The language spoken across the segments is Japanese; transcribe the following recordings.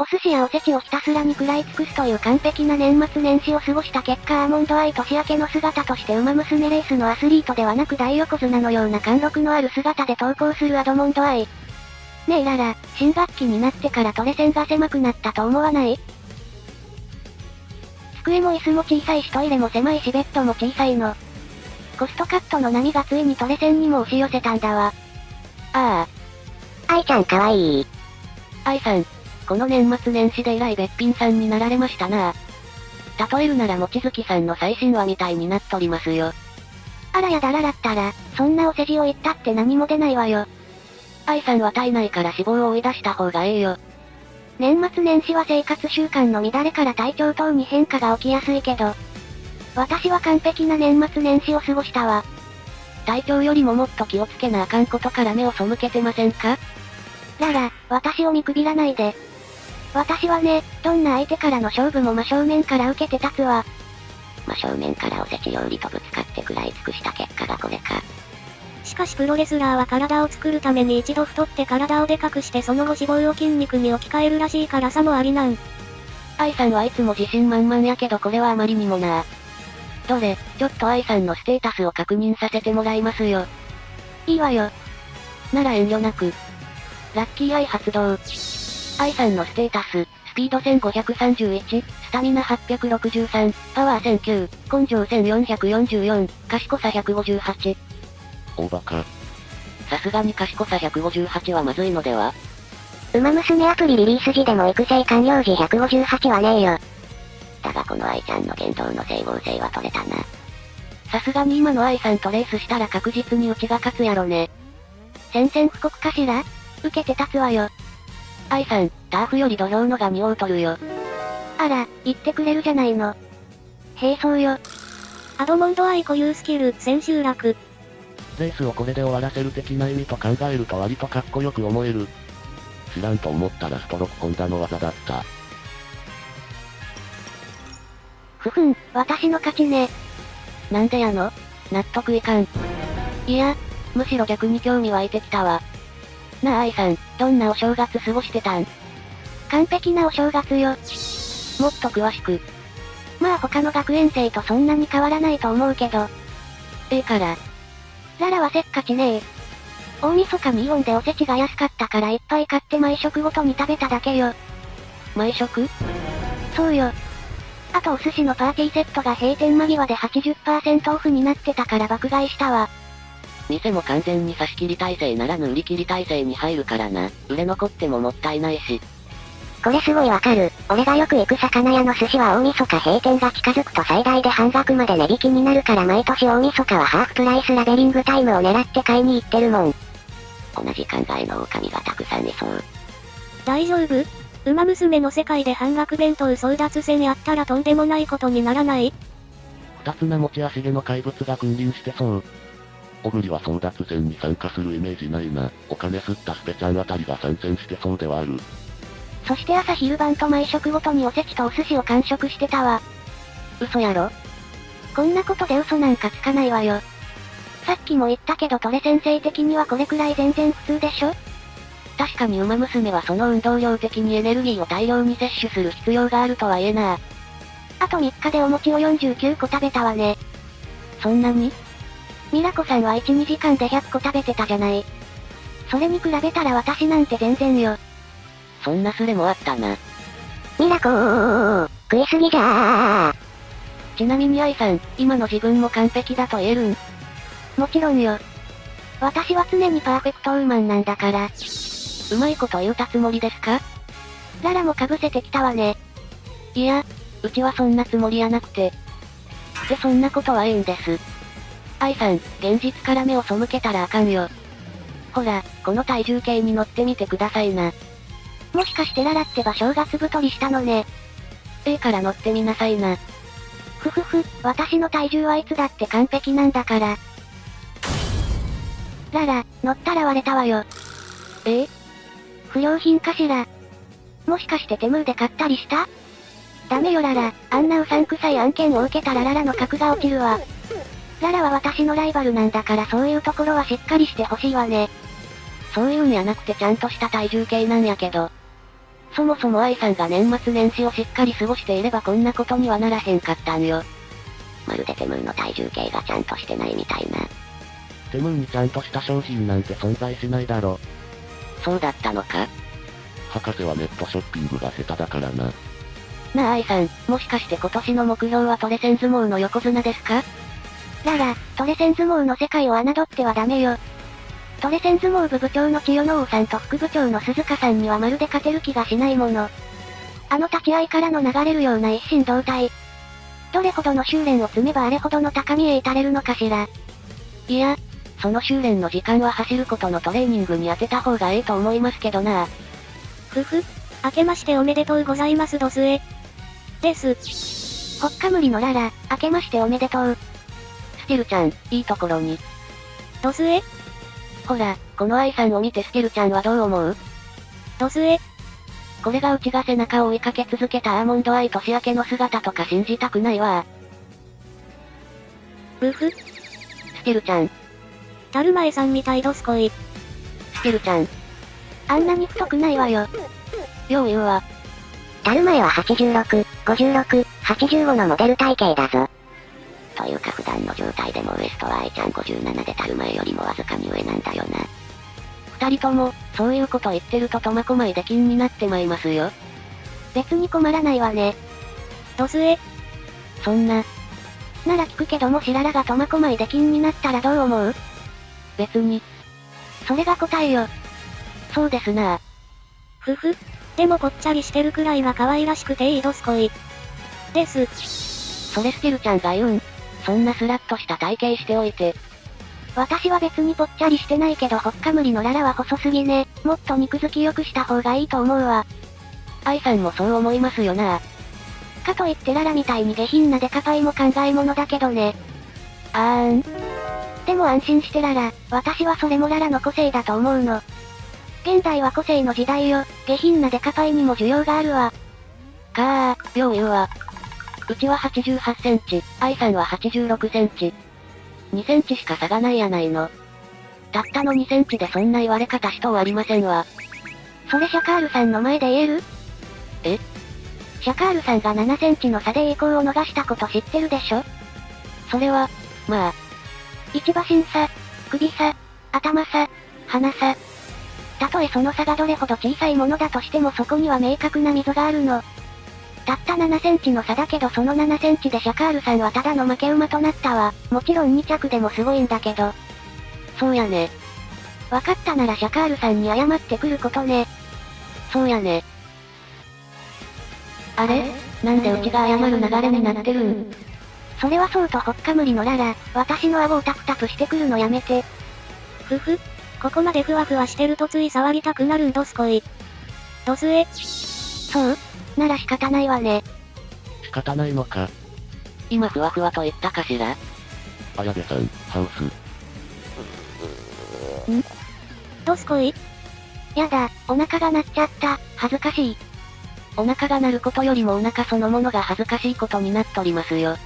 お寿司やおせちをひたすらに食らい尽くすという完璧な年末年始を過ごした結果、アーモンドアイ年明けの姿として馬娘レースのアスリートではなく大横綱のような貫禄のある姿で登校するアドモンドアイ。ねえララ、新学期になってからトレセンが狭くなったと思わない？机も椅子も小さいしトイレも狭いしベッドも小さいの。コストカットの波がついにトレセンにも押し寄せたんだわ。ああ。愛ちゃんかわいい。愛さん、この年末年始で以来べっぴんさんになられましたな。例えるなら望月さんの最新話みたいになっとりますよ。あらやだららったら、そんなお世辞を言ったって何も出ないわよ。愛さんは体内から脂肪を追い出した方がええよ。年末年始は生活習慣の乱れから体調等に変化が起きやすいけど、私は完璧な年末年始を過ごしたわ。体調よりももっと気をつけなあかんことから目を背けてませんか？ララ、私を見くびらないで。私はね、どんな相手からの勝負も真正面から受けて立つわ。真正面からおせち料理とぶつかって食らい尽くした結果がこれか。しかしプロレスラーは体を作るために一度太って体をでかくしてその後脂肪を筋肉に置き換えるらしいからさもありなん。愛さんはいつも自信満々やけどこれはあまりにもな。どれ、ちょっと愛さんのステータスを確認させてもらいますよ。いいわよ。なら遠慮なく。ラッキーアイ発動。愛さんのステータス、スピード1531、スタミナ863、パワー1009、根性1444、賢さ158。大バカ。さすがに賢さ158はまずいのでは？馬娘アプリリリース時でも育成完了時158はねえよ。だがこの愛ちゃんの言動の整合性は取れたな。さすがに今の愛さんとレースしたら確実にうちが勝つやろね。宣戦布告かしら？受けて立つわよ。愛さん、ターフより土俵のが匂うとるよ。あら、言ってくれるじゃないの。並走よ。アドモンドアイ固有スキル、千秋楽。レースをこれで終わらせる的な意味と考えると割とかっこよく思える。知らんと思ったらストロークホンダの技だった。ふふん、私の勝ちね。なんでやの？納得いかん。いや、むしろ逆に興味湧いてきたわ。なあ愛さん、どんなお正月過ごしてたん？完璧なお正月よ。もっと詳しく。まあ他の学園生とそんなに変わらないと思うけど。ええから。ララはせっかちねえ。大晦日にイオンでおせちが安かったからいっぱい買って毎食ごとに食べただけよ。毎食？そうよ。あとお寿司のパーティーセットが閉店間際で 80% オフになってたから爆買いしたわ。店も完全に差し切り体制ならぬ売り切り体制に入るからな。売れ残ってももったいないし。これすごいわかる。俺がよく行く魚屋の寿司は大晦日閉店が近づくと最大で半額まで値引きになるから毎年大晦日はハーフプライスラベリングタイムを狙って買いに行ってるもん。同じ考えの狼がたくさんいそう。大丈夫？馬娘の世界で半額弁当争奪戦やったらとんでもないことにならない？二つな持ち足毛の怪物が君臨してそう。小栗は争奪戦に参加するイメージないな。お金吸ったスペちゃんあたりが参戦してそうではある。そして朝昼晩と毎食ごとにおせちとお寿司を完食してたわ。嘘やろ？こんなことで嘘なんかつかないわよ。さっきも言ったけどトレ先生的にはこれくらい全然普通でしょ？確かに馬娘はその運動量的にエネルギーを大量に摂取する必要があるとはいえな。あと3日でお餅を49個食べたわね。そんなに？ミラコさんは1、2時間で100個食べてたじゃない。それに比べたら私なんて全然よ。そんなスレもあったな。ミラコー、食いすぎじゃー。ちなみに愛さん、今の自分も完璧だと言えるん？もちろんよ。私は常にパーフェクトウーマンなんだから。うまいこと言うたつもりですか？ララも被せてきたわね。いや、うちはそんなつもりやなくて。でそんなことはええんです。愛さん、現実から目を背けたらあかんよ。ほら、この体重計に乗ってみてくださいな。もしかしてララってば正月太りしたのね。ええから乗ってみなさいな。ふふふ、私の体重はいつだって完璧なんだから。ララ、乗ったら割れたわよ。不良品かしら？もしかしてテムーで買ったりした？ダメよララ、あんなうさんくさい案件を受けたらララの格が落ちるわ。ララは私のライバルなんだからそういうところはしっかりしてほしいわね。そういうんやなくてちゃんとした体重計なんやけど。そもそも愛さんが年末年始をしっかり過ごしていればこんなことにはならへんかったんよ。まるでテムーの体重計がちゃんとしてないみたいな。テムーにちゃんとした商品なんて存在しないだろ。そうだったのか？博士はネットショッピングが下手だからな。なあ愛さん、もしかして今年の目標はトレセン相撲の横綱ですか？ララ、トレセン相撲の世界を侮ってはダメよ。トレセン相撲部部長の千代の王さんと副部長の鈴鹿さんにはまるで勝てる気がしないもの。あの立ち合いからの流れるような一心同体。どれほどの修練を積めばあれほどの高みへ至れるのかしら。いや、その修練の時間は走ることのトレーニングに当てた方がええと思いますけどな。ふふ、明けましておめでとうございますドスエ。です。ほっかむりのララ、明けましておめでとう。ステルちゃん、いいところに。ドスエ？ほら、この愛さんを見てステルちゃんはどう思う？ドスエ？これがうちが背中を追いかけ続けたアーモンドアイ年明けの姿とか信じたくないわ。ブフ。ステルちゃん。タルマエさんみたいどすこい。ステルちゃん。あんなに太くないわよ。よう言うわ。タルマエは86、56、85のモデル体型だぞ。というか普段の状態でもウエストは愛ちゃん57でタルマエよりもわずかに上なんだよな。二人とも、そういうこと言ってると苫小牧で金になってまいますよ。別に困らないわね。ドスエ。そんな。なら聞くけどもしララが苫小牧で金になったらどう思う？別に。それが答えよ。そうですな。ふふ。でもぽっちゃりしてるくらいが可愛らしくていいどすこい。です。それステルちゃんが言うん。そんなスラッとした体型しておいて。私は別にぽっちゃりしてないけどほっかむりのララは細すぎね。もっと肉付き良くした方がいいと思うわ。愛さんもそう思いますよな。かといってララみたいに下品なデカパイも考えものだけどね。でも安心してララ、私はそれもララの個性だと思うの。現代は個性の時代よ、下品なデカパイにも需要があるわ。よう言うわ。うちは88センチ、愛さんは86センチ。2センチしか差がないやないの。たったの2センチでそんな言われ方しとうありませんわ。それシャカールさんの前で言える？え？シャカールさんが7センチの差で栄光を逃したこと知ってるでしょ？それは、まあ。一馬身差、首差、頭差、鼻差。たとえその差がどれほど小さいものだとしてもそこには明確な溝があるの。たった7センチの差だけどその7センチでシャカールさんはただの負け馬となったわ。もちろん2着でもすごいんだけど。そうやね。わかったならシャカールさんに謝ってくることね。そうやね。あれ？なんでうちが謝る流れになってるん？それはそうとほっかむりのララ、私の顎をタプタプしてくるのやめて。ふふ。ここまでふわふわしてるとつい触りたくなるんどすこい。ドスエ。そう？なら仕方ないわね。仕方ないのか。今ふわふわと言ったかしら？綾部さん、ハウス。どすこい？やだ、お腹が鳴っちゃった、恥ずかしい。お腹が鳴ることよりもお腹そのものが恥ずかしいことになっとりますよ。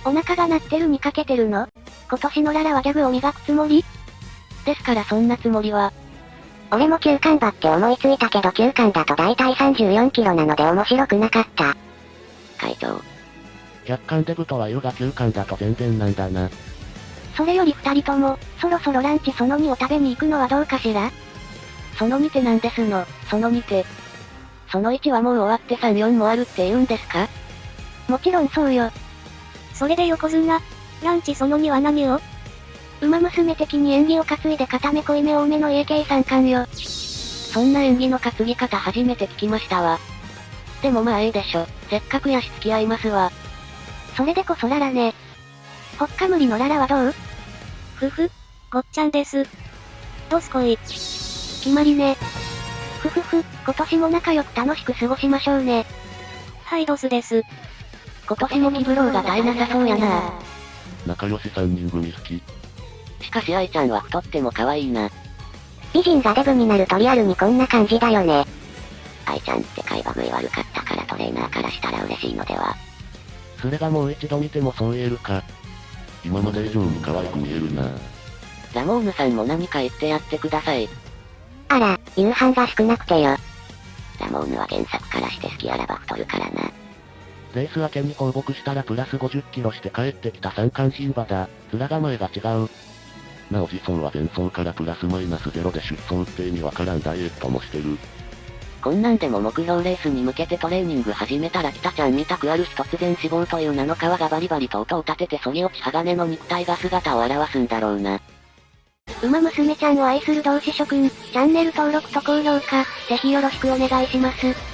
お腹が鳴ってるにかけてるの？今年のララはギャグを磨くつもり？ですからそんなつもりは。俺も9巻馬って思いついたけど9巻だと大体34キロなので面白くなかった。会長。100巻デブとは言うが9巻だと全然なんだな。それより2人とも、そろそろランチその2を食べに行くのはどうかしら？その2ってなんですの、その2って。その1はもう終わって3、4もあるって言うんですか？もちろんそうよ。それで横綱、ランチその2は何を？馬娘的に演技を担いで固め濃いめ多めの家系三冠よ。そんな演技の担ぎ方初めて聞きましたわ。でもまあええでしょ。せっかくやし付き合いますわ。それでこそララね。ほっかむりのララはどう？ふふ、ごっちゃんです。どすこい。決まりね。ふふふ、今年も仲良く楽しく過ごしましょうね。はいドスです。今年も気苦労が絶えなさそうやな。仲良し3人組好き。しかし愛ちゃんは太っても可愛いな。美人がデブになるとリアルにこんな感じだよね。愛ちゃんって会話食い悪かったからトレーナーからしたら嬉しいのでは。それがもう一度見てもそう言えるか。今まで以上に可愛く見えるな。ラモーヌさんも何か言ってやってください。あら、夕飯が少なくてよ。ラモーヌは原作からして好きあらば太るからな。レース明けに放牧したらプラス50キロして帰ってきた三冠牝馬だ。面構えが違う。なお自走は前走からプラスマイナスゼロで出走って意味わからんダイエットもしてる。こんなんでも目標レースに向けてトレーニング始めたら北ちゃんみたくある日突然脂肪という名の皮がバリバリと音を立てて反り落ち鋼の肉体が姿を現すんだろうな。馬娘ちゃんを愛する同志諸君、チャンネル登録と高評価、ぜひよろしくお願いします。